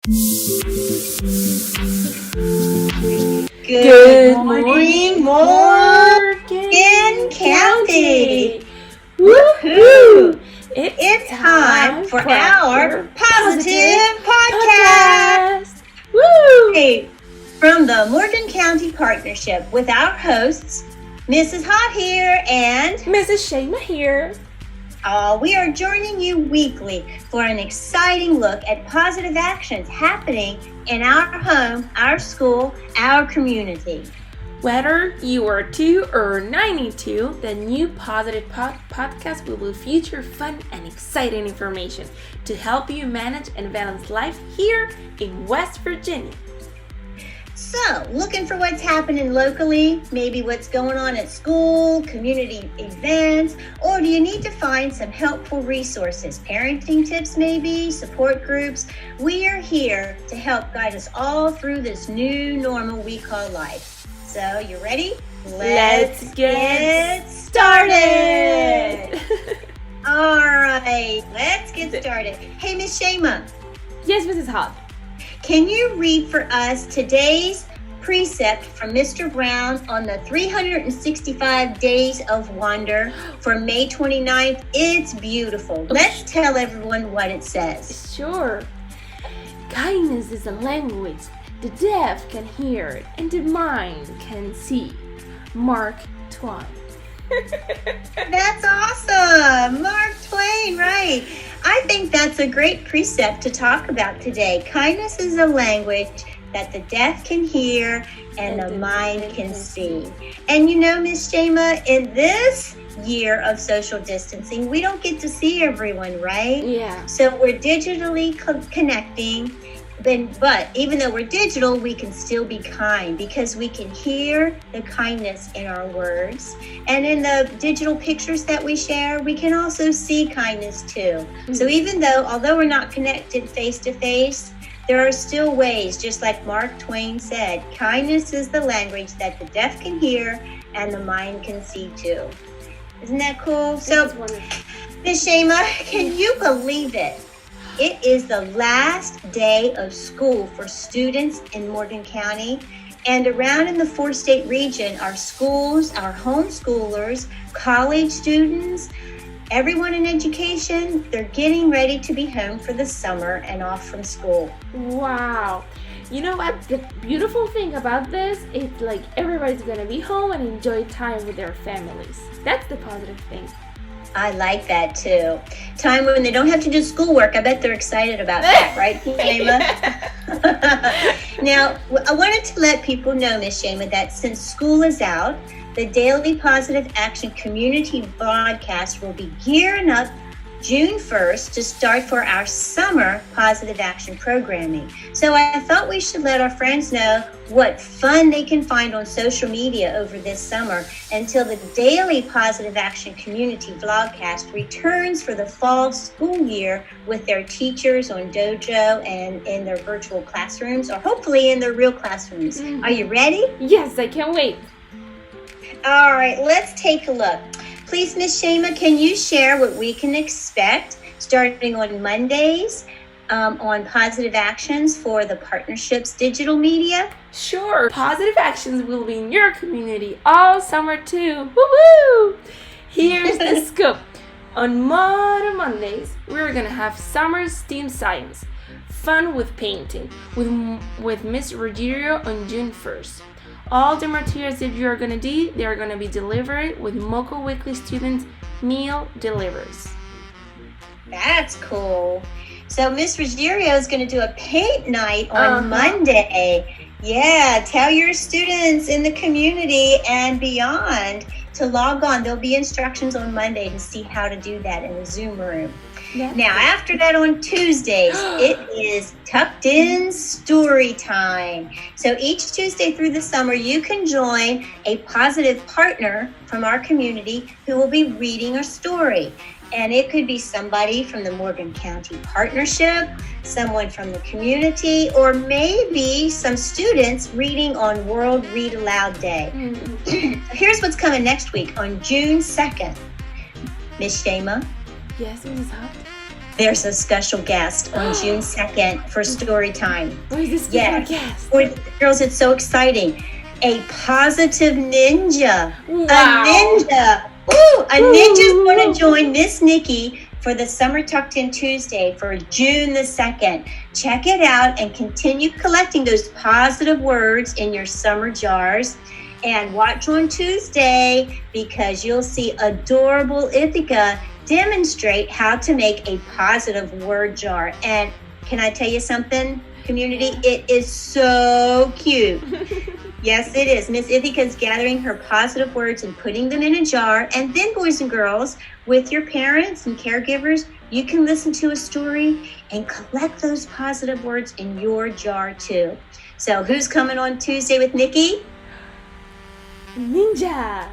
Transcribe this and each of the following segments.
Good morning, Morgan County! Woohoo! It's time for our Positive Podcast! Woo! Hey, from the Morgan County Partnership with our hosts, Mrs. Hot here and Mrs. Shayma here. We are joining you weekly for an exciting look at positive actions happening in our home, our school, our community. Whether you are 2 or 92, the new Positive Podcast will feature fun and exciting information to help you manage and balance life here in West Virginia. So, looking for what's happening locally, maybe what's going on at school, community events, or do you need to find some helpful resources, parenting tips maybe, support groups? We are here to help guide us all through this new normal we call life. So, you ready? Let's get started! All right, let's get started. Hey, Miss Shayma. Yes, Mrs. Hot. Can you read for us today's precept from Mr. Brown on the 365 Days of Wonder for May 29th? It's beautiful. Let's tell everyone what it says. Sure. Kindness is a language the deaf can hear and the mind can see. Mark Twain. That's awesome. Mark Twain, right. I think that's a great precept to talk about today. Kindness is a language that the deaf can hear and the mind can see. And you know, Miss Shayma, in this year of social distancing, we don't get to see everyone, right? Yeah. So we're digitally connecting. But even though we're digital, we can still be kind because we can hear the kindness in our words. And in the digital pictures that we share, we can also see kindness too. Mm-hmm. So although we're not connected face to face, there are still ways, just like Mark Twain said, kindness is the language that the deaf can hear and the mind can see too. Isn't that cool? So, Ms. Shayma, can you believe it? It is the last day of school for students in Morgan County, and around in the 4-state region, our schools, our homeschoolers, college students, everyone in education, they're getting ready to be home for the summer and off from school. Wow. You know what? The beautiful thing about this is like everybody's going to be home and enjoy time with their families. That's the positive thing. I like that too. Time when they don't have to do schoolwork. I bet they're excited about that, right, Shayma? Now, I wanted to let people know, Miss Shayma, that since school is out, the Daily Positive Action Community Broadcast will be gearing up June 1st to start for our summer Positive Action programming. So I thought we should let our friends know what fun they can find on social media over this summer until the Daily Positive Action Community Vlogcast returns for the fall school year with their teachers on Dojo and in their virtual classrooms, or hopefully in their real classrooms. Mm-hmm. Are you ready? Yes, I can't wait. All right, let's take a look. Please, Ms. Shayma, can you share what we can expect starting on Mondays on Positive Actions for the Partnership's digital media? Sure. Positive Actions will be in your community all summer too. Woo-hoo! Here's the scoop. On Mondays, we're going to have summer STEAM science, fun with painting, with Miss Ruggiero on June 1st. All the materials that you are going to do, they are going to be delivered with Moco Weekly students' meal delivers. That's cool. So Miss Ruggiero is going to do a paint night on Monday. Yeah, tell your students in the community and beyond to log on. There'll be instructions on Monday to see how to do that in the Zoom room. Now, after that on Tuesdays, it is Tucked In Story Time. So each Tuesday through the summer, you can join a positive partner from our community who will be reading a story. And it could be somebody from the Morgan County Partnership, someone from the community, or maybe some students reading on World Read Aloud Day. Here's what's coming next week on June 2nd. Miss Shayma. Yes, Mrs. Hop. there's a special guest on June 2nd for story time. Who is this special guest? For the girls, it's so exciting. A positive ninja. Wow. A ninja. Ooh, a ninja's going to join Miss Nikki for the Summer Tucked In Tuesday for June the 2nd. Check it out and continue collecting those positive words in your summer jars. And watch on Tuesday because you'll see adorable Ithaca demonstrate how to make a positive word jar. And can I tell you something, community? It is so cute. Yes, it is. Miss Ithaca's gathering her positive words and putting them in a jar. And then, boys and girls, with your parents and caregivers, you can listen to a story and collect those positive words in your jar too. So who's coming on Tuesday with Nikki? Ninja.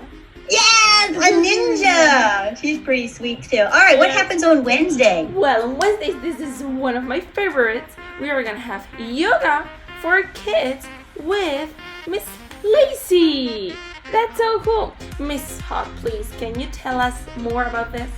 Yes, a ninja. She's pretty sweet too. All right, what happens on Wednesday? Well, on Wednesdays, this is one of my favorites. We are going to have yoga for kids with Miss Lacey. That's so cool. Miss Hart, please, can you tell us more about this?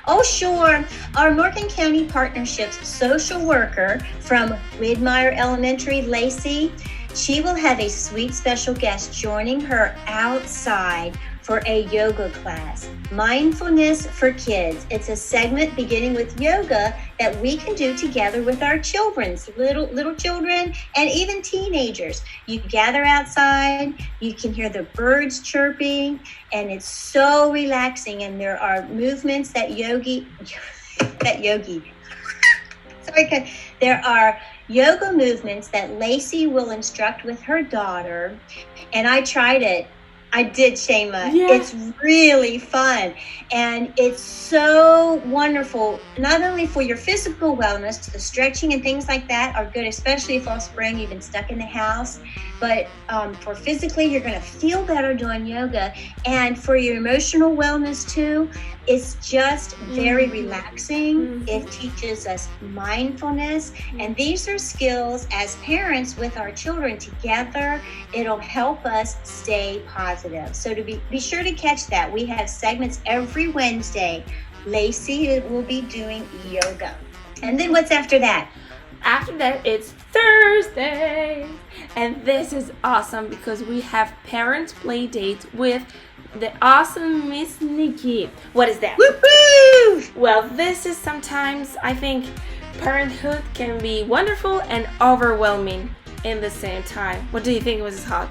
Oh, sure. Our Morgan County Partnerships social worker from Widmeyer Elementary, Lacey, she will have a sweet special guest joining her outside for a yoga class, Mindfulness for Kids. It's a segment beginning with yoga that we can do together with our children, little children and even teenagers. You gather outside, you can hear the birds chirping, and it's so relaxing. And there are movements there are yoga movements that Lacey will instruct with her daughter. And I tried it. I did, Shema. Yeah. It's really fun. And it's so wonderful, not only for your physical wellness, the stretching and things like that are good, especially if all spring you've been stuck in the house. But for physically, you're going to feel better doing yoga. And for your emotional wellness too, it's just very relaxing. It teaches us mindfulness. And these are skills as parents with our children together. It'll help us stay positive. So to be sure to catch that. We have segments every Wednesday. Lacey will be doing yoga. And then what's after that? After that, it's Thursday. And this is awesome because we have parent play dates with the awesome Miss Nikki. What is that? Woo-hoo! Well, this is sometimes, I think, parenthood can be wonderful and overwhelming in the same time. What do you think, Mrs. Hot?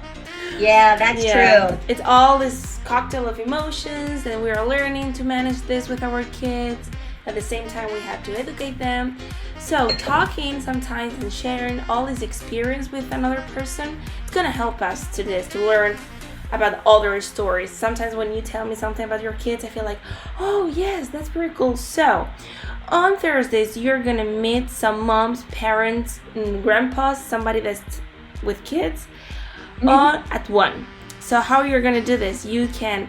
Yeah, that's true. It's all this cocktail of emotions, and we are learning to manage this with our kids. At the same time, we have to educate them. So talking sometimes and sharing all this experience with another person, it's gonna help us to learn about other stories. Sometimes when you tell me something about your kids, I feel like, oh yes, that's very cool. So on Thursdays, you're gonna meet some moms, parents, and grandpas, somebody that's with kids at 1. So how you're gonna do this, you can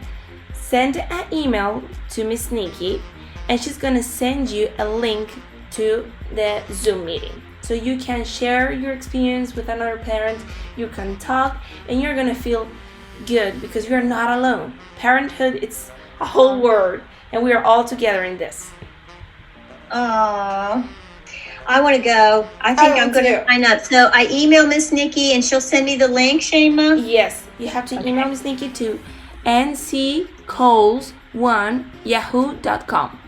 send an email to Miss Nikki, and she's gonna send you a link to the Zoom meeting. So you can share your experience with another parent, you can talk, and you're gonna feel good because you're not alone. Parenthood, it's a whole world, and we are all together in this. Aww. I want to go. I think I'm going to sign up. So I email Miss Nikki and she'll send me the link, Shema? Yes, you have to email Miss Nikki to nccoles1yahoo.com.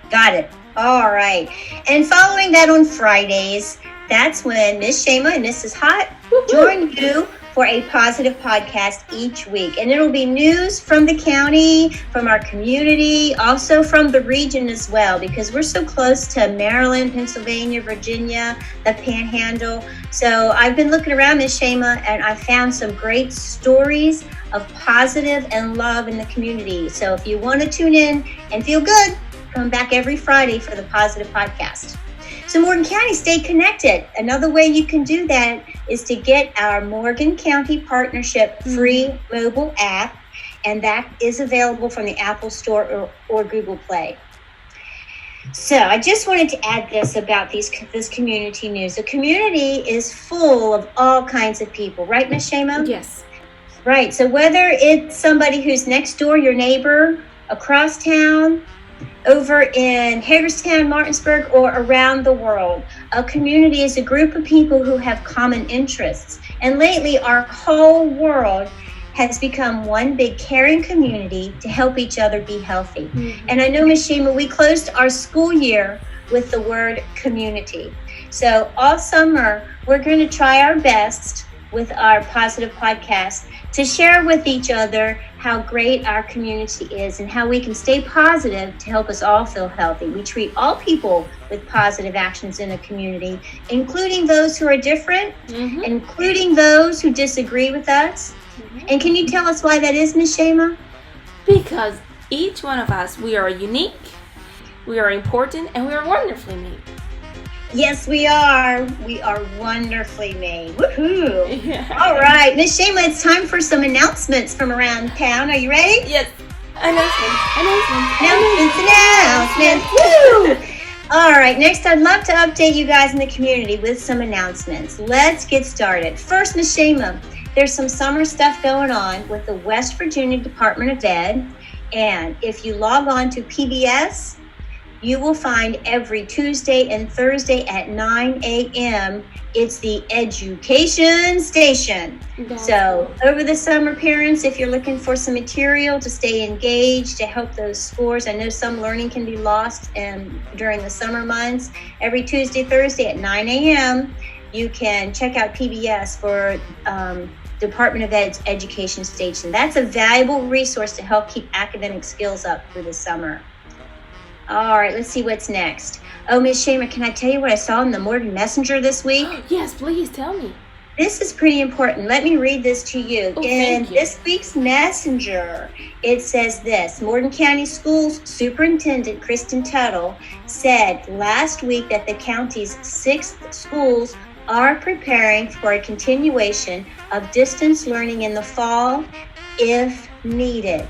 Got it. All right. And following that on Fridays, that's when Miss Shema and Mrs. Hot join you for a positive podcast each week. And it'll be news from the county, from our community, also from the region as well, because we're so close to Maryland, Pennsylvania, Virginia, the Panhandle. So I've been looking around, Miss Shema, and I found some great stories of positive and love in the community. So if you want to tune in and feel good, come back every Friday for the Positive Podcast. So Morgan County, stay connected. Another way you can do that is to get our Morgan County Partnership free mobile app, and that is available from the Apple Store or Google Play. So I just wanted to add this about this community news. The community is full of all kinds of people, right, Miss Shema? Yes. Right. So whether it's somebody who's next door, your neighbor, across town, over in Hagerstown, Martinsburg, or around the world. A community is a group of people who have common interests. And lately, our whole world has become one big caring community to help each other be healthy. And I know, Ms. Shima, we closed our school year with the word community. So all summer, we're going to try our best with our positive podcast to share with each other how great our community is and how we can stay positive to help us all feel healthy. We treat all people with positive actions in a community, including those who are different, including those who disagree with us. And can you tell us why that is, Ms. Shema? Because each one of us, we are unique, we are important, and we are wonderfully made. Yes, we are. We are wonderfully made. Woohoo! Yeah. All right, Ms. Shema, it's time for some announcements from around town. Are you ready? Yes. Announcements. Woo! All right, next I'd love to update you guys in the community with some announcements. Let's get started. First, Ms. Shema, there's some summer stuff going on with the West Virginia Department of Ed. And if you log on to PBS, you will find every Tuesday and Thursday at 9 a.m. It's the Education Station. So over the summer, parents, if you're looking for some material to stay engaged, to help those scores, I know some learning can be lost during the summer months. Every Tuesday, Thursday at 9 a.m., you can check out PBS for Department of Ed's Education Station. That's a valuable resource to help keep academic skills up through the summer. All right, let's see what's next. Oh, Ms. Shema, can I tell you what I saw in the Morgan Messenger this week? Yes, please tell me. This is pretty important. Let me read this to you. In this week's Messenger, it says this: Morgan County Schools Superintendent Kristen Tuttle said last week that the county's 6 schools are preparing for a continuation of distance learning in the fall if needed.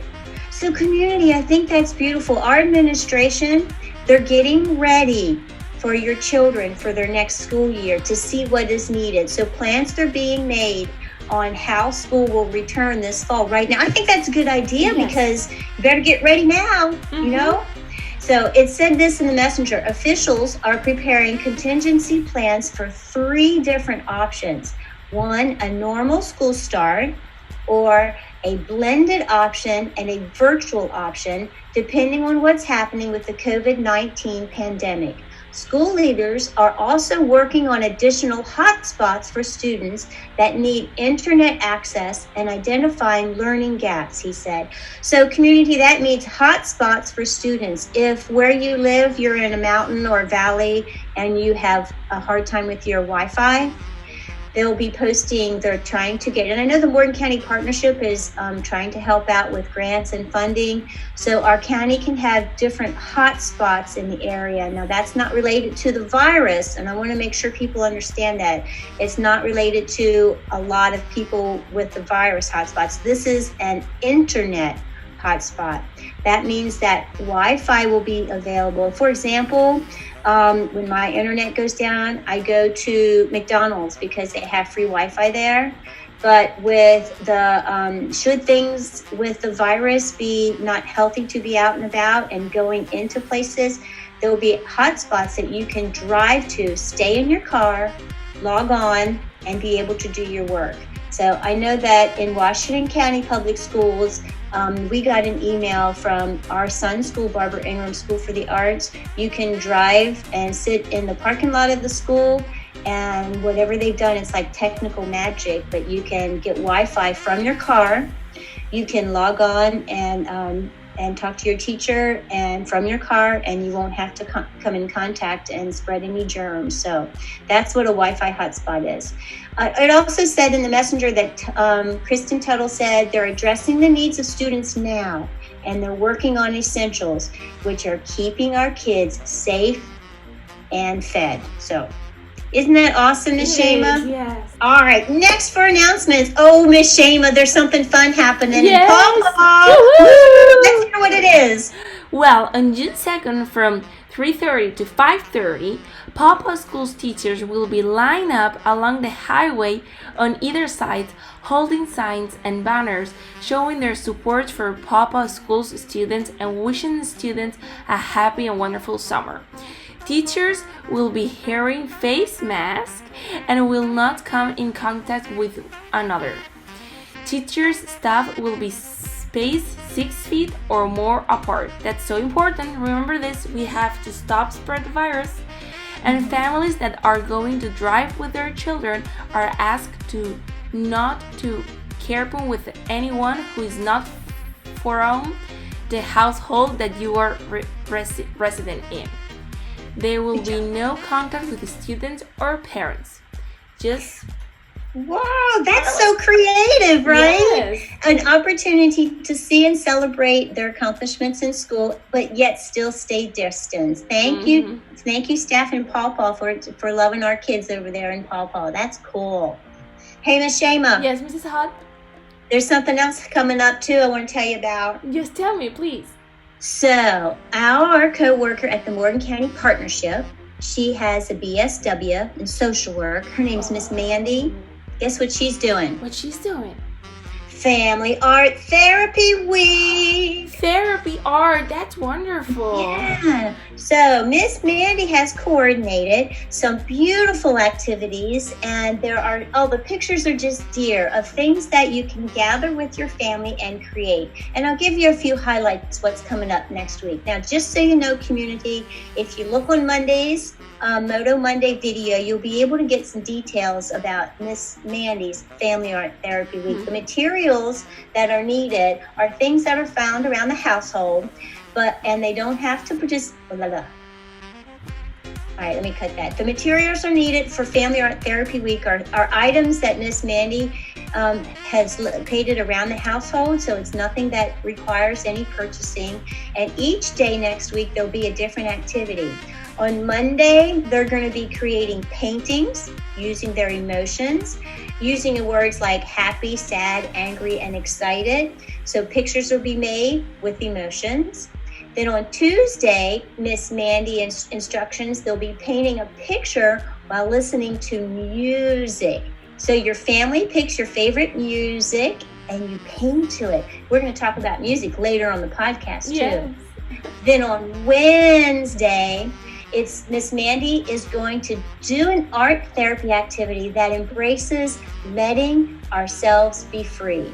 So community, I think that's beautiful. Our administration, they're getting ready for your children for their next school year to see what is needed. So plans are being made on how school will return this fall right now. I think that's a good idea because you better get ready now, you know? So it said this in the Messenger: officials are preparing contingency plans for 3 different options. 1, a normal school start, or a blended option and a virtual option, depending on what's happening with the COVID-19 pandemic. School leaders are also working on additional hotspots for students that need internet access and identifying learning gaps, he said. So community, that means hotspots for students. If where you live, you're in a mountain or a valley and you have a hard time with your Wi-Fi, they'll be posting, they're trying to get, and I know the Morgan County Partnership is trying to help out with grants and funding, so our county can have different hot spots in the area. Now that's not related to the virus, and I want to make sure people understand that. It's not related to a lot of people with the virus hotspots. This is an internet hotspot. That means that Wi-Fi will be available. For example, when my internet goes down, I go to McDonald's because they have free Wi-Fi there. But with the, should things with the virus be not healthy to be out and about and going into places, there will be hotspots that you can drive to, stay in your car, log on, and be able to do your work. So I know that in Washington County Public Schools, we got an email from our son's school, Barbara Ingram School for the Arts. You can drive and sit in the parking lot of the school, and whatever they've done, it's like technical magic, but you can get Wi-Fi from your car. You can log on and talk to your teacher and from your car, and you won't have to come in contact and spread any germs. So that's what a Wi-Fi hotspot is. It also said in the Messenger that Kristen Tuttle said they're addressing the needs of students now, and they're working on essentials, which are keeping our kids safe and fed. So isn't that awesome, Ms. Shema? Yes. All right, next for announcements. Oh, Ms. Shema, there's something fun happening in Paw. Let's hear what it is. Well, on June 2nd from 3:30 to 5:30, Pawpaw School's teachers will be lined up along the highway on either side, holding signs and banners showing their support for Pawpaw School's students and wishing the students a happy and wonderful summer. Teachers will be wearing face masks and will not come in contact with another. Teachers' staff will be spaced 6 feet or more apart. That's so important. Remember this. We have to stop spread the virus. And families that are going to drive with their children are asked to not to carpool with anyone who is not from the household that you are resident in. There will be no contact with the students or parents. Just wow, that's so creative, right? Yes. An opportunity to see and celebrate their accomplishments in school, but yet still stay distance. Thank you, staff in Pawpaw for loving our kids over there in Pawpaw. That's cool. Hey, Miss Shema. Yes, Mrs. Hart. There's something else coming up too. I want to tell you about. Just tell me, please. So, our co-worker at the Morgan County Partnership, she has a BSW in social work. Her name's Miss Mandy. Guess what she's doing? What she's doing? Family Art Therapy Week. Therapy art, that's wonderful. Yeah. So Miss Mandy has coordinated some beautiful activities, and the pictures are just dear of things that you can gather with your family and create. And I'll give you a few highlights what's coming up next week. Now, just so you know, community, if you look on Monday's Moto Monday video, you'll be able to get some details about Miss Mandy's Family Art Therapy Week. The materials that are needed are things that are found around the household, and they don't have to produce. All right, let me cut that. The materials are needed for Family Art Therapy Week are items that Miss Mandy has located around the household, so it's nothing that requires any purchasing. And each day next week, there'll be a different activity. On Monday, they're going to be creating paintings using their emotions, using words like happy, sad, angry, and excited. So pictures will be made with emotions. Then on Tuesday, Miss Mandy instructions, they'll be painting a picture while listening to music. So your family picks your favorite music and you paint to it. We're going to talk about music later on the podcast too. Yes. Then on Wednesday, Miss Mandy is going to do an art therapy activity that embraces letting ourselves be free.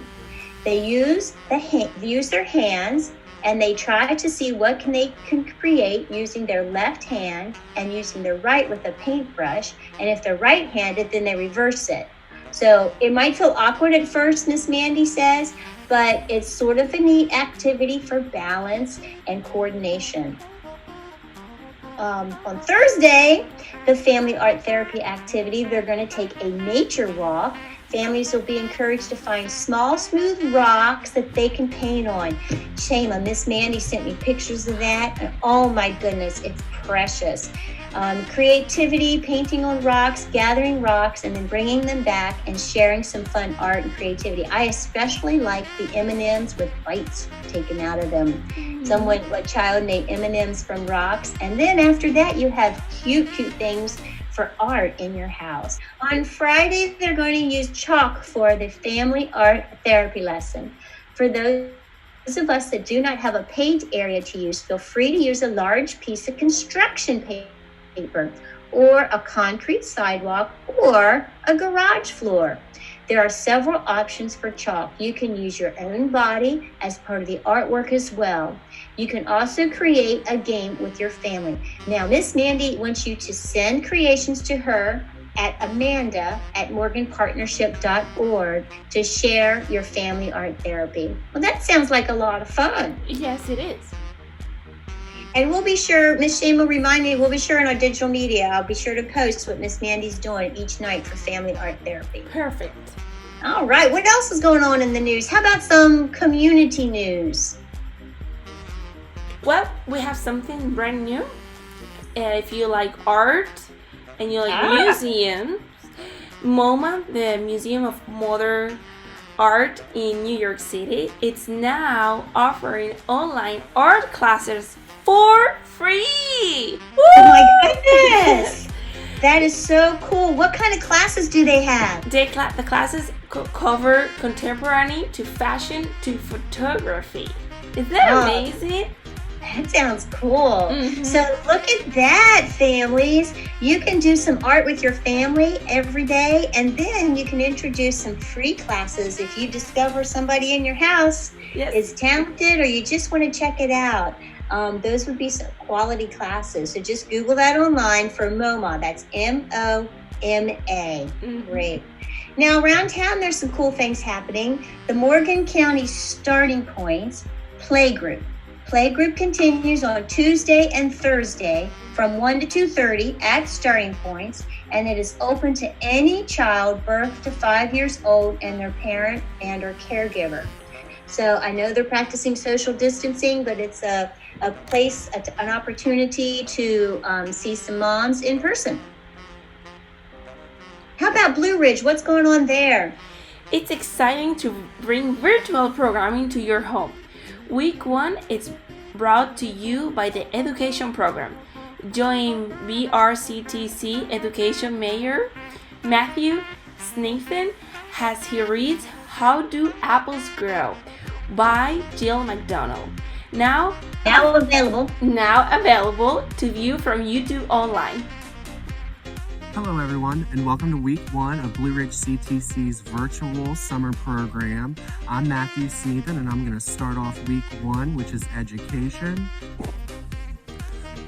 They use their hands, and they try to see what they can create using their left hand and using their right with a paintbrush. And if they're right-handed, then they reverse it. So it might feel awkward at first, Miss Mandy says, but it's sort of a neat activity for balance and coordination. On Thursday, the family art therapy activity, they're going to take a nature walk. Families will be encouraged to find small, smooth rocks that they can paint on. Shema, Miss Mandy sent me pictures of that, and oh my goodness, it's precious. Creativity, painting on rocks, gathering rocks, and then bringing them back and sharing some fun art and creativity. I especially like the M&Ms with bites taken out of them. A child made M&Ms from rocks, and then after that, you have cute things for art in your house. On Friday, they're going to use chalk for the family art therapy lesson. For those of us that do not have a paint area to use, feel free to use a large piece of construction paper or a concrete sidewalk or a garage floor. There are several options for chalk. You can use your own body as part of the artwork as well. You can also create a game with your family. Now, Miss Mandy wants you to send creations to her at amanda@morganpartnership.org to share your family art therapy. Well, that sounds like a lot of fun. Yes, it is. And we'll be sure, Miss Shane will remind me, we'll be sure in our digital media, I'll be sure to post what Miss Mandy's doing each night for family art therapy. Perfect. All right, what else is going on in the news? How about some community news? Well, we have something brand new. If you like art and you like museums, MoMA, the Museum of Modern Art in New York City, it's now offering online art classes for free. Woo! Oh my goodness! That is so cool. What kind of classes do they have? The classes cover contemporary to fashion to photography. Is that amazing? That sounds cool. So look at that, families. You can do some art with your family every day, and then you can introduce some free classes if you discover somebody in your house is talented or you just want to check it out. Those would be some quality classes. So just Google that online for MoMA. That's MOMA. Great. Now around town, there's some cool things happening. The Morgan County Starting Points Playgroup. Playgroup continues on Tuesday and Thursday from 1 to 2:30 at Starting Points, and it is open to any child birth to 5 years old and their parent and or caregiver. So I know they're practicing social distancing, but it's a place, an opportunity to see some moms in person. How about Blue Ridge? What's going on there? It's exciting to bring virtual programming to your home. Week 1 is brought to you by the Education Program. Join BRCTC Education Mayor Matthew Snathan as he reads How Do Apples Grow by Jill McDonald. Now available to view from YouTube online. Hello everyone, and welcome to week 1 of Blue Ridge CTC's virtual summer program. I'm Matthew Snathan, and I'm going to start off week 1, which is education,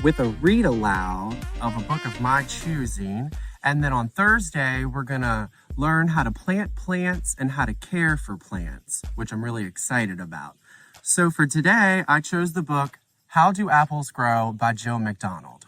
with a read aloud of a book of my choosing. And then on Thursday, we're going to learn how to plant plants and how to care for plants, which I'm really excited about. So for today, I chose the book How Do Apples Grow by Jill McDonald.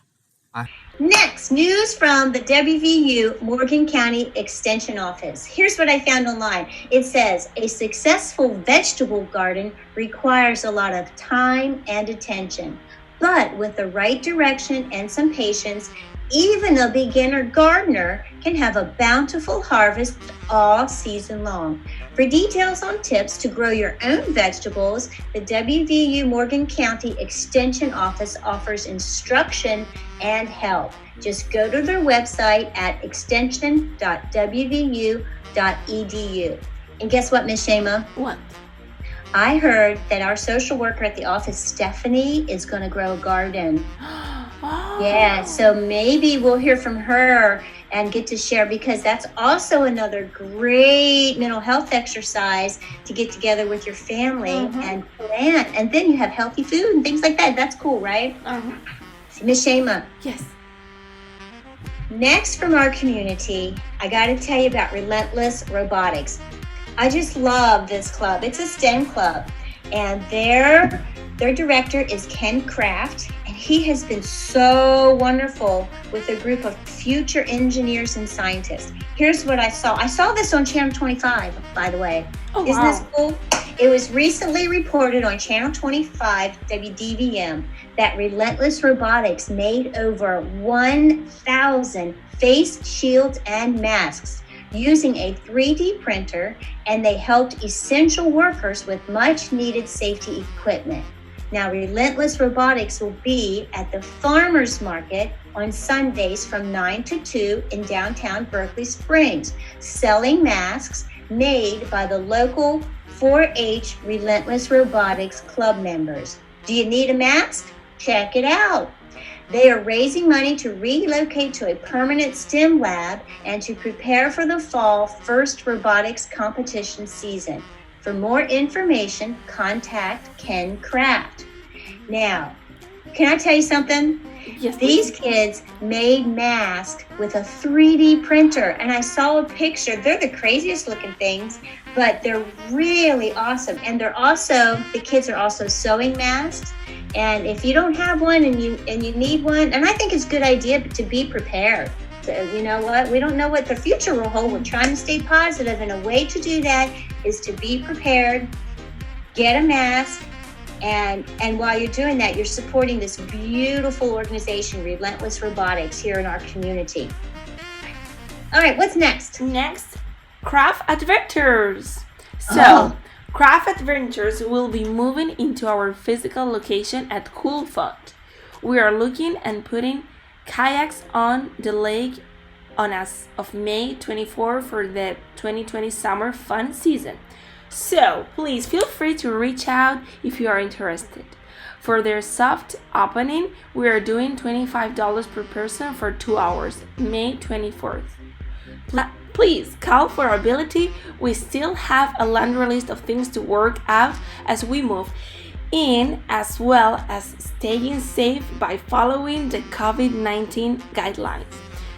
Next, news from the WVU Morgan County Extension Office. Here's what I found online. It says, a successful vegetable garden requires a lot of time and attention, but with the right direction and some patience, even a beginner gardener can have a bountiful harvest all season long. For details on tips to grow your own vegetables, the WVU Morgan County Extension Office offers instruction and help. Just go to their website at extension.wvu.edu. And guess what, Miss Shema? What? I heard that our social worker at the office, Stephanie, is going to grow a garden. Oh. Yeah, so maybe we'll hear from her and get to share, because that's also another great mental health exercise to get together with your family and plant. And then you have healthy food and things like that. That's cool, right? Miss Shema. Yes. Next from our community, I got to tell you about Relentless Robotics. I just love this club. It's a STEM club, and their director is Ken Kraft, and he has been so wonderful with a group of future engineers and scientists. Here's what I saw. I saw this on Channel 25, by the way. Oh, Isn't wow. this cool? It was recently reported on Channel 25 WDVM that Relentless Robotics made over 1,000 face shields and masks using a 3D printer, and they helped essential workers with much needed safety equipment. Now, Relentless Robotics will be at the Farmers Market on Sundays from 9 to 2 in downtown Berkeley Springs, selling masks made by the local 4-H Relentless Robotics Club members. Do you need a mask? Check it out. They are raising money to relocate to a permanent STEM lab and to prepare for the fall first robotics competition season. For more information, contact Ken Kraft. Now, can I tell you something? Yes. These kids made masks with a 3D printer, and I saw a picture. They're the craziest looking things, but they're really awesome. And the kids are also sewing masks. And if you don't have one and you need one, and I think it's a good idea to be prepared. So, you know what? We don't know what the future will hold. We're trying to stay positive, and a way to do that is to be prepared, get a mask, and while you're doing that, you're supporting this beautiful organization, Relentless Robotics, here in our community. All right, what's next? Next, craft adventures. So, Craft Adventures will be moving into our physical location at Cool Fun. We are looking and putting kayaks on the lake on as of May 24 for the 2020 summer fun season. So, please feel free to reach out if you are interested. For their soft opening, we are doing $25 per person for 2 hours, May 24th. Please call for ability. We still have a laundry list of things to work out as we move in, as well as staying safe by following the COVID-19 guidelines.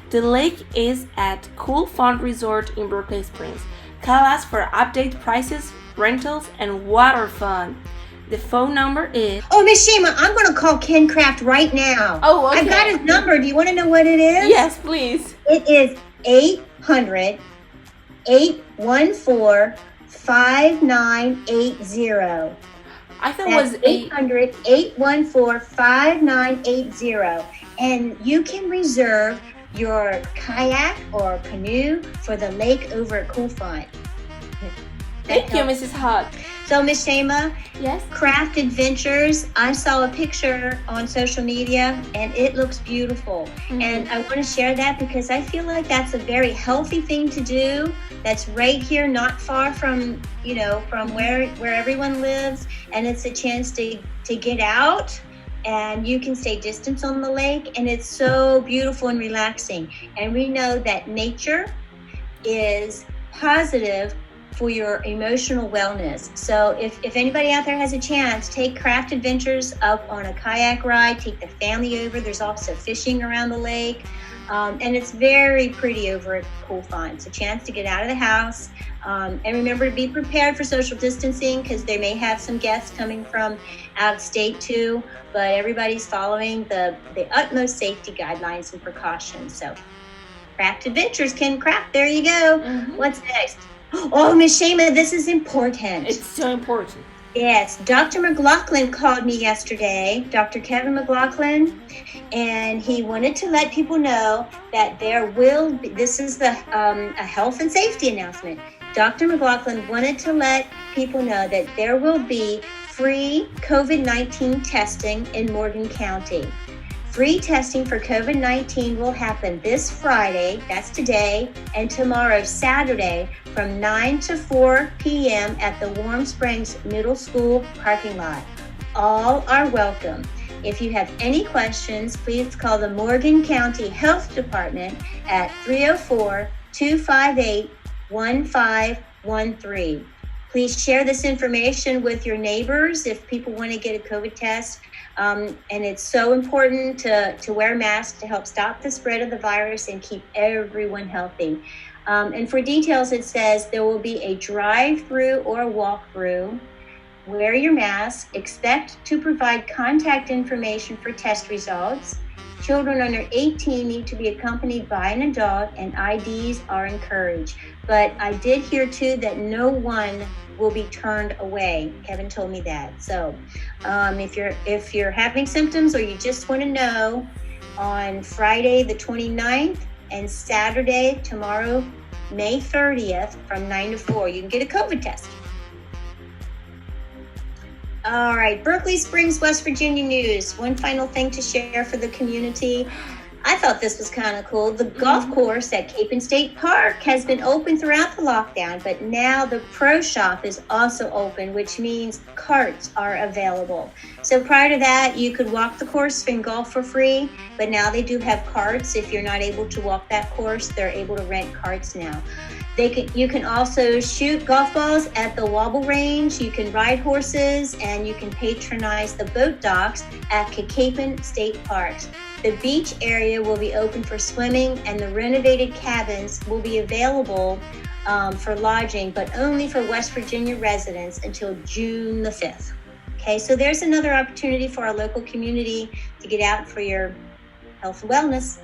The lake is at Cool Fun Resort in Berkeley Springs. Call us for update prices, rentals, and water fun. The phone number is... Oh, Miss Shima, I'm going to call Ken Kraft right now. Oh, okay. I've got his number. Do you want to know what it is? Yes, please. It is 800-814-5980. I thought That's it was 800-814-5980. And you can reserve your kayak or canoe for the lake over at Cool Fun. Thank you, Mrs. Hart. So, Miss Shema, Yes? Craft Adventures, I saw a picture on social media and it looks beautiful. And I want to share that because I feel like that's a very healthy thing to do. That's right here, not far from, from where everyone lives. And it's a chance to get out, and you can stay distance on the lake, and it's so beautiful and relaxing. And we know that nature is positive for your emotional wellness. So if anybody out there has a chance, take Craft Adventures up on a kayak ride, take the family over. There's also fishing around the lake. And it's very pretty over at Cool Fun. It's a chance to get out of the house. And remember to be prepared for social distancing because they may have some guests coming from out of state too. But everybody's following the utmost safety guidelines and precautions. So Craft Adventures, Ken Kraft, there you go. What's next? Oh, Miss Shema, this is important. It's so important. Yes, Dr. McLaughlin called me yesterday, Dr. Kevin McLaughlin, and he wanted to let people know that there will be, this is a health and safety announcement. Dr. McLaughlin wanted to let people know that there will be free COVID-19 testing in Morgan County. Free testing for COVID-19 will happen this Friday, that's today, and tomorrow, Saturday, from 9 to 4 p.m. at the Warm Springs Middle School parking lot. All are welcome. If you have any questions, please call the Morgan County Health Department at 304-258-1513. Please share this information with your neighbors if people want to get a COVID test. And it's so important to wear masks to help stop the spread of the virus and keep everyone healthy. And for details, it says there will be a drive-through or a walk-through. Wear your mask. Expect to provide contact information for test results. Children under 18 need to be accompanied by an adult, and IDs are encouraged. But I did hear too that no one will be turned away. Kevin told me that. So if you're having symptoms or you just want to know, on Friday the 29th and Saturday, tomorrow, May 30th, from 9 to 4, you can get a COVID test. All right, Berkeley Springs, West Virginia news. One final thing to share for the community. I thought this was kind of cool. The golf course at Cape and State Park has been open throughout the lockdown, but now the pro shop is also open, which means carts are available. So prior to that, you could walk the course and golf for free, but now they do have carts. If you're not able to walk that course, they're able to rent carts now. You can also shoot golf balls at the Wobble Range, you can ride horses, and you can patronize the boat docks at Cape State Parks. The beach area will be open for swimming, and the renovated cabins will be available for lodging, but only for West Virginia residents until June the 5th. Okay, so there's another opportunity for our local community to get out for your health and wellness.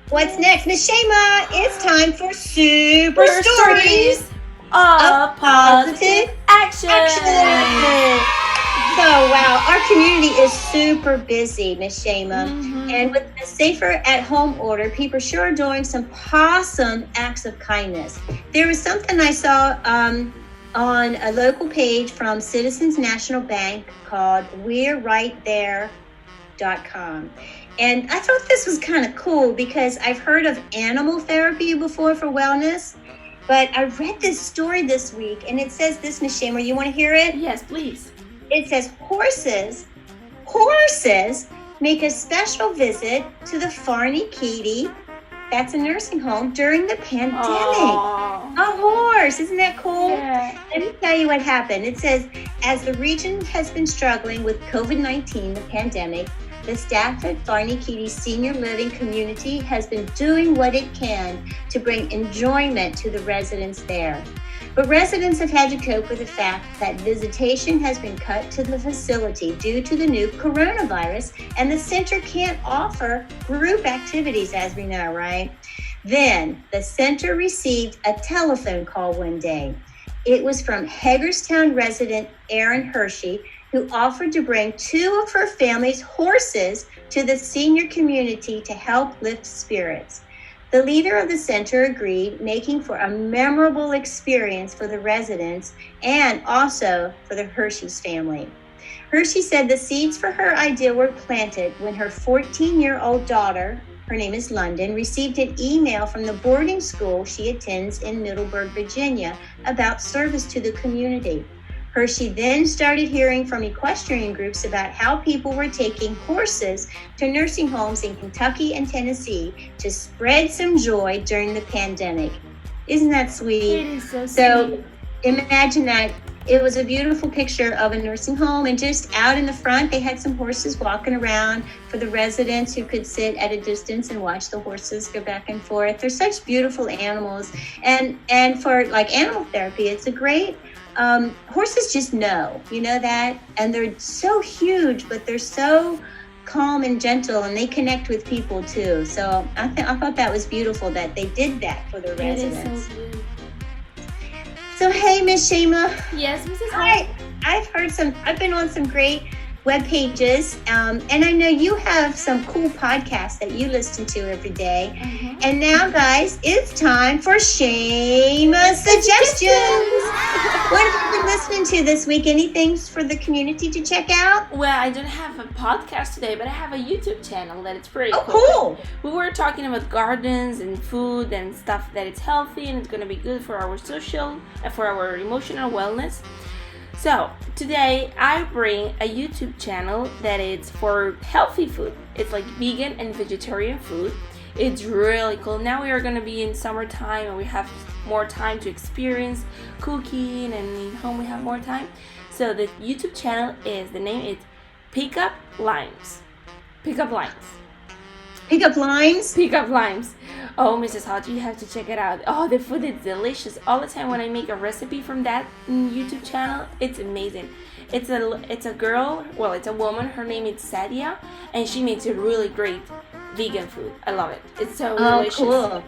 What's next, Miss Shema? It's time for Super Stories of Positive Action. So, wow, our community is super busy, Miss Shema. And with the safer at home order, people sure are doing some awesome acts of kindness. There was something I saw on a local page from Citizens National Bank called we'rightThere.com. And I thought this was kind of cool because I've heard of animal therapy before for wellness, but I read this story this week and it says this, Miss Shamer, you want to hear it? Yes, please. It says horses make a special visit to the Farney Keaty, that's a nursing home, during the pandemic. Aww. A horse, isn't that cool? Yeah. Let me tell you what happened. It says, as the region has been struggling with COVID-19, the pandemic, the staff at Farney Keaty Senior Living Community has been doing what it can to bring enjoyment to the residents there. But residents have had to cope with the fact that visitation has been cut to the facility due to the new coronavirus, and the center can't offer group activities, as we know, right? Then the center received a telephone call one day. It was from Hagerstown resident Erin Hershey, who offered to bring two of her family's horses to the senior community to help lift spirits. The leader of the center agreed, making for a memorable experience for the residents and also for the Hershey's family. Hershey said the seeds for her idea were planted when her 14-year-old daughter, her name is London, received an email from the boarding school she attends in Middleburg, Virginia, about service to the community. Hershey then started hearing from equestrian groups about how people were taking horses to nursing homes in Kentucky and Tennessee to spread some joy during the pandemic. Isn't that sweet? It is so sweet. So imagine that. It was a beautiful picture of a nursing home, and just out in the front, they had some horses walking around for the residents who could sit at a distance and watch the horses go back and forth. They're such beautiful animals. And for like animal therapy, it's a great horses just know, you know that, and they're so huge, but they're so calm and gentle, and they connect with people too. So I thought that was beautiful that they did that for the residents. It is so good. So hey, Miss Shema. Yes, Mrs. I've been on some great web pages, and I know you have some cool podcasts that you listen to every day. Mm-hmm. And now, guys, it's time for Shema Suggestions. What have you been listening to this week? Anything for the community to check out? Well, I don't have a podcast today, but I have a YouTube channel that it's pretty cool. We were talking about gardens and food and stuff that it's healthy and it's going to be good for our social and for our emotional wellness. So today I bring a YouTube channel that is for healthy food. It's like vegan and vegetarian food. It's really cool. Now we are going to be in summertime and we have more time to experience cooking, and in home we have more time. So the YouTube channel the name is Pick Up Limes. Pick Up Limes. Pick Up Limes? Pick Up Limes. Oh, Mrs. Hodge, you have to check it out. Oh, the food is delicious. All the time when I make a recipe from that YouTube channel, it's amazing. It's a girl, well, it's a woman. Her name is Sadia, and she makes a really great vegan food. I love it. It's so delicious. Cool.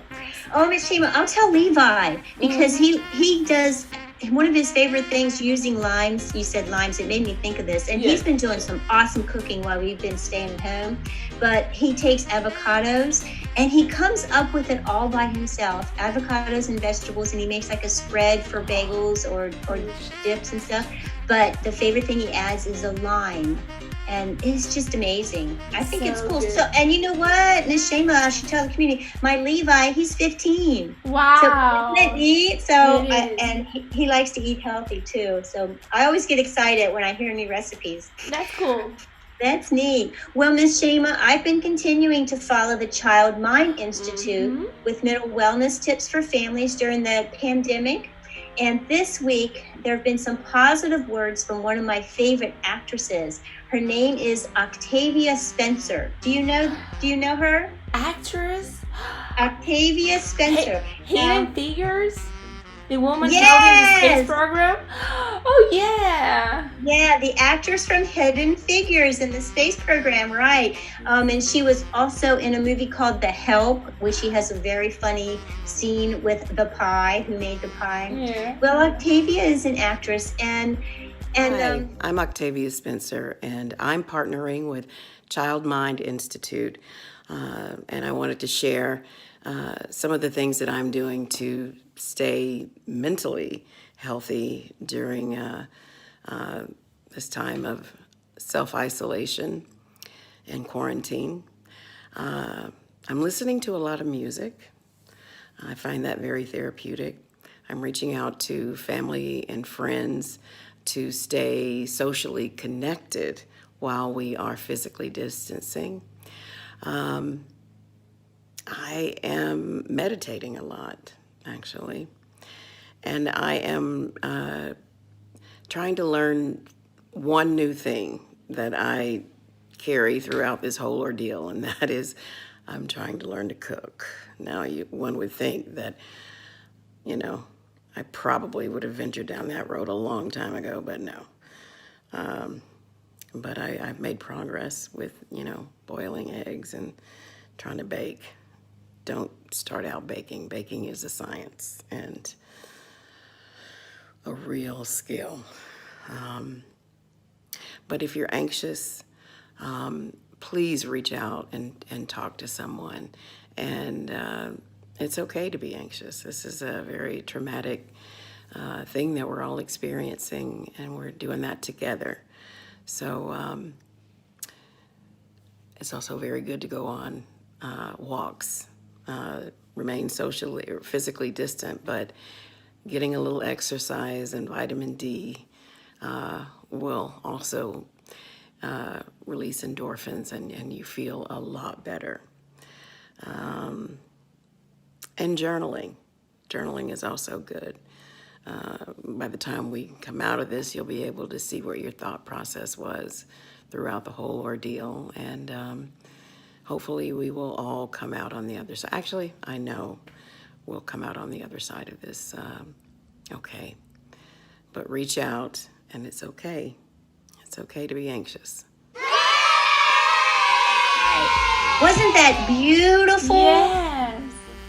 Oh, Miss Shema, I'll tell Levi, because he does one of his favorite things using limes. You said limes. It made me think of this. And he's been doing some awesome cooking while we've been staying at home. But he takes avocados and he comes up with it all by himself. Avocados and vegetables. And he makes like a spread for bagels or dips and stuff. But the favorite thing he adds is a lime. And it's just amazing. I think it's cool. Good. So, and you know what, Miss Shema, I should tell the community, my Levi, he's 15. Wow. So isn't it neat? So, It is. and he likes to eat healthy too. So I always get excited when I hear new recipes. That's cool. That's neat. Well, Miss Shema, I've been continuing to follow the Child Mind Institute with mental wellness tips for families during the pandemic. And this week, there have been some positive words from one of my favorite actresses. Her name is Octavia Spencer. Do you know her? Actress? Octavia Spencer. Hidden Figures? The woman Yes! held in the space program? Oh, yeah. Yeah, the actress from Hidden Figures in the space program, right. And she was also in a movie called The Help, where she has a very funny scene with the pie, who made the pie. Yeah. Well, Octavia is an actress, and Hi, I'm Octavia Spencer, and I'm partnering with Child Mind Institute, and I wanted to share some of the things that I'm doing to stay mentally healthy during this time of self-isolation and quarantine. I'm listening to a lot of music. I find that very therapeutic. I'm reaching out to family and friends to stay socially connected while we are physically distancing. I am meditating a lot, actually. And I am trying to learn one new thing that I carry throughout this whole ordeal, and that is I'm trying to learn to cook. Now, one would think that, I probably would have ventured down that road a long time ago, but no. But I've made progress with, boiling eggs and trying to bake. Don't start out baking. Baking is a science and a real skill. But if you're anxious, please reach out and talk to someone. And it's okay to be anxious. This is a very traumatic thing that we're all experiencing, and we're doing that together. So it's also very good to go on walks, remain socially or physically distant, but getting a little exercise and vitamin D will also release endorphins, and you feel a lot better. And journaling. Journaling is also good. By the time we come out of this, you'll be able to see where your thought process was throughout the whole ordeal. And hopefully we will all come out on the other side. Actually, I know we'll come out on the other side of this okay. But reach out, and it's okay. It's okay to be anxious. Wasn't that beautiful? Yes.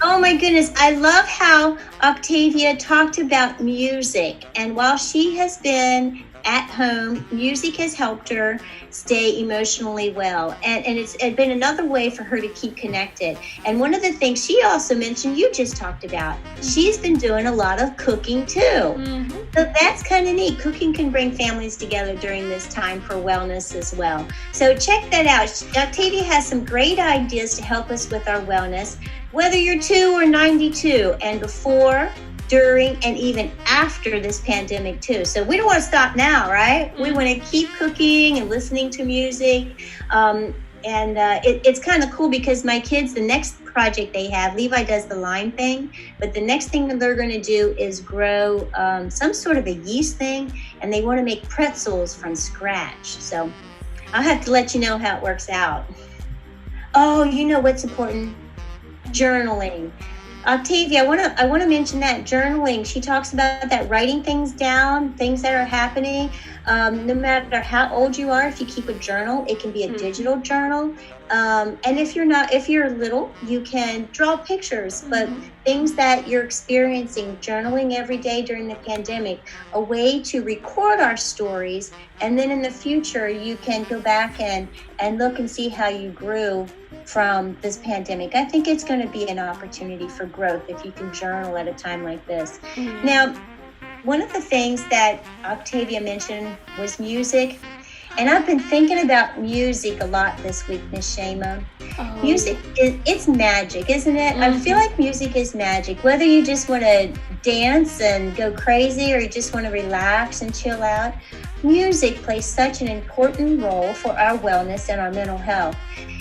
Oh my goodness, I love how Octavia talked about music. And while she has been at home, music has helped her stay emotionally well. And it's been another way for her to keep connected. And one of the things she also mentioned, you just talked about, she's been doing a lot of cooking too. Mm-hmm. So that's kind of neat. Cooking can bring families together during this time for wellness as well. So check that out. Octavia has some great ideas to help us with our wellness, whether you're 2 or 92, and before, during, and even after this pandemic too. So we don't want to stop now, right? Mm-hmm. We want to keep cooking and listening to music. It's kind of cool because my kids, the next project they have, Levi does the lime thing, but the next thing that they're going to do is grow some sort of a yeast thing, and they want to make pretzels from scratch. So I'll have to let you know how it works out. Oh, you know what's important? Journaling. Octavia, I want to mention that journaling. She talks about that, writing things down, things that are happening. No matter how old you are, if you keep a journal, it can be a digital journal. And if you're little, you can draw pictures, but things that you're experiencing, journaling every day during the pandemic, a way to record our stories. And then in the future, you can go back and look and see how you grew from this pandemic. I think it's going to be an opportunity for growth if you can journal at a time like this. Mm-hmm. Now, one of the things that Octavia mentioned was music. And I've been thinking about music a lot this week, Miss Shema. Oh. Music, it's magic, isn't it? Mm-hmm. I feel like music is magic. Whether you just want to dance and go crazy or you just want to relax and chill out, music plays such an important role for our wellness and our mental health.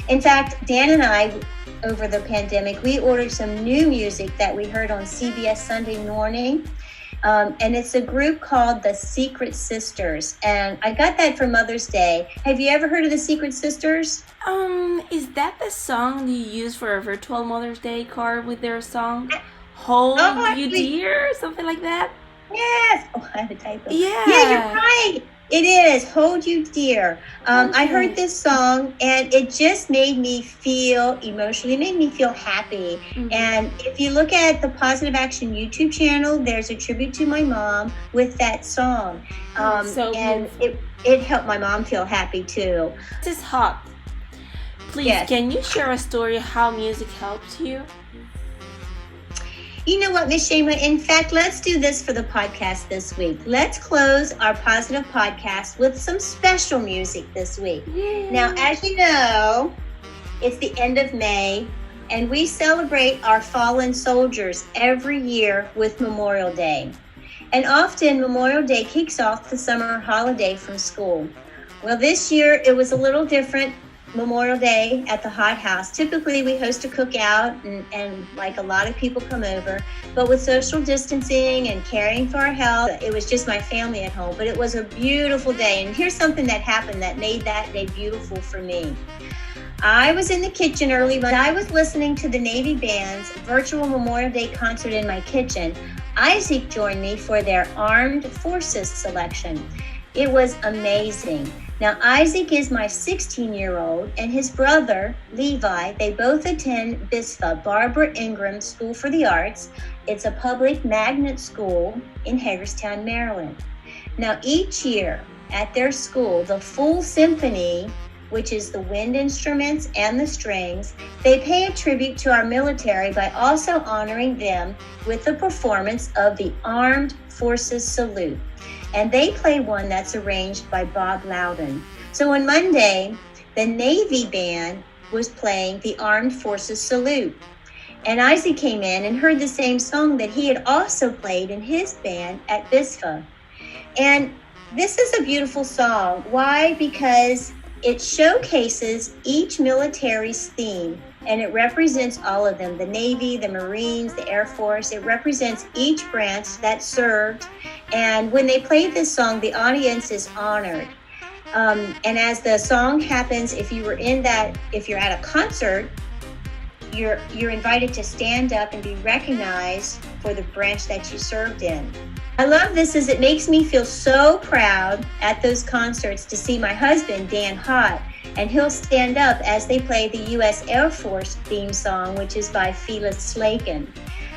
In fact, Dan and I, over the pandemic, we ordered some new music that we heard on CBS Sunday Morning. And it's a group called the Secret Sisters. And I got that for Mother's Day. Have you ever heard of the Secret Sisters? Is that the song you use for a virtual Mother's Day card with their song? Hold You Dear? Something like that? Yes. Oh, I have a typo. Yeah. Yeah, you're right. It is Hold You Dear. Okay. I heard this song and it just made me feel emotionally, made me feel happy. Mm-hmm. And if you look at the Positive Action YouTube channel, there's a tribute to my mom with that song. And it helped my mom feel happy too. This is hot. Please, yes. Can you share a story how music helped you? You know what, Miss Shema? In fact, let's do this for the podcast this week. Let's close our positive podcast with some special music this week. Yay. Now, as you know, it's the end of May, and we celebrate our fallen soldiers every year with Memorial Day. And often Memorial Day kicks off the summer holiday from school. Well, this year it was a little different. Memorial Day at the Hot House. Typically we host a cookout and like a lot of people come over, but with social distancing and caring for our health, it was just my family at home. But it was a beautiful day, and here's something that happened that made that day beautiful for me. I was in the kitchen early, but I was listening to the Navy Band's virtual Memorial Day concert in my kitchen. Isaac joined me for their Armed Forces selection. It was amazing. Now, Isaac is my 16-year-old, and his brother, Levi, they both attend BISFA, Barbara Ingram School for the Arts. It's a public magnet school in Hagerstown, Maryland. Now, each year at their school, the full symphony, which is the wind instruments and the strings, they pay a tribute to our military by also honoring them with the performance of the Armed Forces Salute. And they play one that's arranged by Bob Loudon. So on Monday, the Navy Band was playing the Armed Forces Salute. And Isaac came in and heard the same song that he had also played in his band at BISFA. And this is a beautiful song. Why? Because it showcases each military's theme, and it represents all of them, the Navy, the Marines, the Air Force. It represents each branch that served. And when they played this song, the audience is honored. And as the song happens, if you're at a concert, you're invited to stand up and be recognized for the branch that you served in. I love this as it makes me feel so proud at those concerts to see my husband, Dan Hott, and he'll stand up as they play the U.S. Air Force theme song, which is by Phyllis Slaken.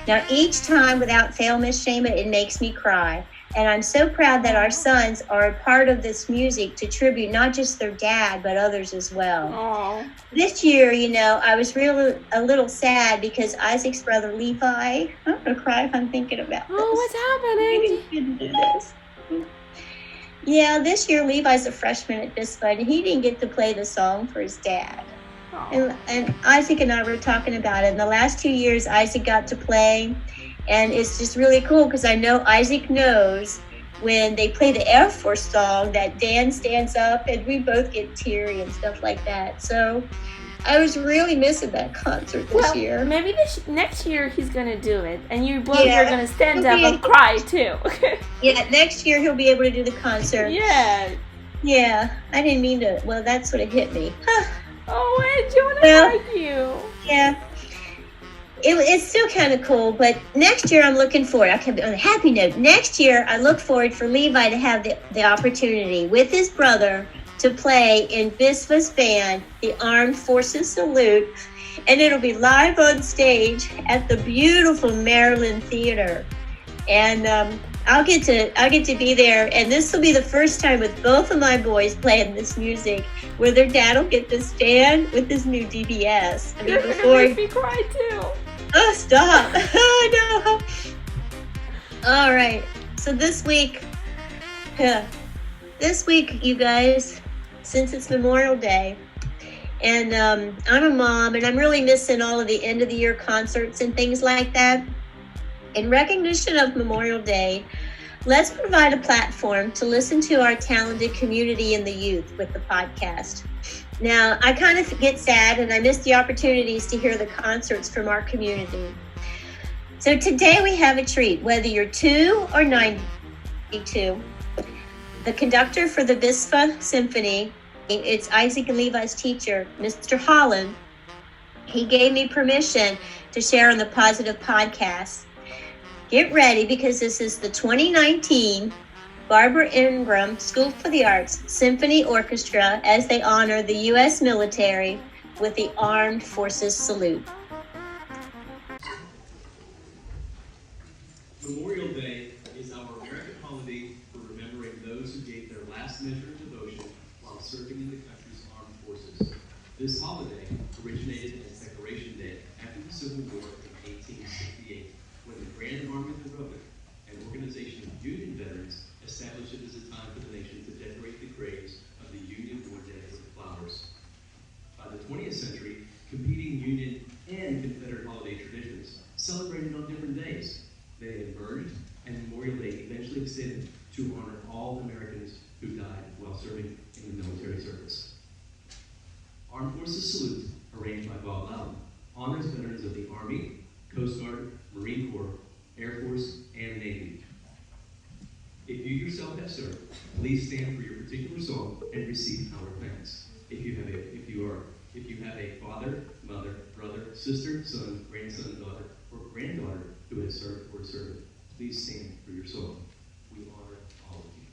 Now, each time, without fail, Miss Shema, it makes me cry. And I'm so proud that our sons are a part of this music to tribute not just their dad, but others as well. Aww. This year, I was really a little sad because Isaac's brother Levi, I'm going to cry if I'm thinking about this. Oh, what's happening? He didn't do this. Yeah, this year Levi's a freshman at BISFA, and he didn't get to play the song for his dad. And Isaac and I were talking about it. In the last 2 years, Isaac got to play. And it's just really cool because I know Isaac knows when they play the Air Force song that Dan stands up and we both get teary and stuff like that. So I was really missing that concert this year. Maybe next year he's going to do it. And you both are going to stand up and cry too. Yeah, next year he'll be able to do the concert. Yeah. Yeah, I didn't mean to. Well, that's what it hit me. Oh, Jonah, like you. Yeah. It's still kind of cool, but next year I'm looking forward. Okay, on a happy note, next year I look forward for Levi to have the opportunity with his brother to play in BISFA's band, the Armed Forces Salute, and it'll be live on stage at the beautiful Maryland Theater. And I'll get to be there, and this will be the first time with both of my boys playing this music, where their dad will get to stand with his new DBS. I mean, You're before gonna make me cry too. Oh, stop. Oh, no. All right. So this week, you guys, since it's Memorial Day, and I'm a mom, and I'm really missing all of the end of the year concerts and things like that. In recognition of Memorial Day, let's provide a platform to listen to our talented community and the youth with the podcast. Now, I kind of get sad and I miss the opportunities to hear the concerts from our community. So today we have a treat, whether you're 2 or 92. The conductor for the BISFA Symphony, it's Isaac and Levi's teacher, Mr. Holland. He gave me permission to share on the Positive Podcast. Get ready because this is the 2019 Barbara Ingram School for the Arts Symphony Orchestra as they honor the U.S. military with the Armed Forces Salute. Memorial Day is our American holiday for remembering those who gave their last measure of devotion while serving in the country's armed forces. This holiday originated as Decoration Day after the Civil War in 1868, when the Grand Army of the Republic, an organization of Union veterans, established it as a time for the nation to decorate the graves of the Union War Dead with flowers. By the 20th century, competing Union and Confederate holiday traditions celebrated on different days. They had merged, and Memorial Day eventually extended to honor all Americans who died while serving in the military service. Armed Forces Salute, arranged by Bob Loudon, honors veterans of the Army, Coast Guard, Marine Corps, Air Force, and Navy. If you yourself have served, please stand for your particular song and receive our thanks. If you have a father, mother, brother, sister, son, grandson, daughter, or granddaughter who has served or served, please stand for your song. We honor all of you.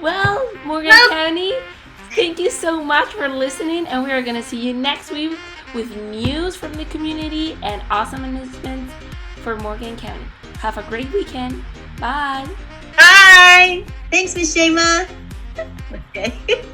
Well, Morgan County, thank you so much for listening, and we are going to see you next week with news from the community and awesome announcements for Morgan County. Have a great weekend. Bye. Bye. Thanks, Miss Shema. Okay.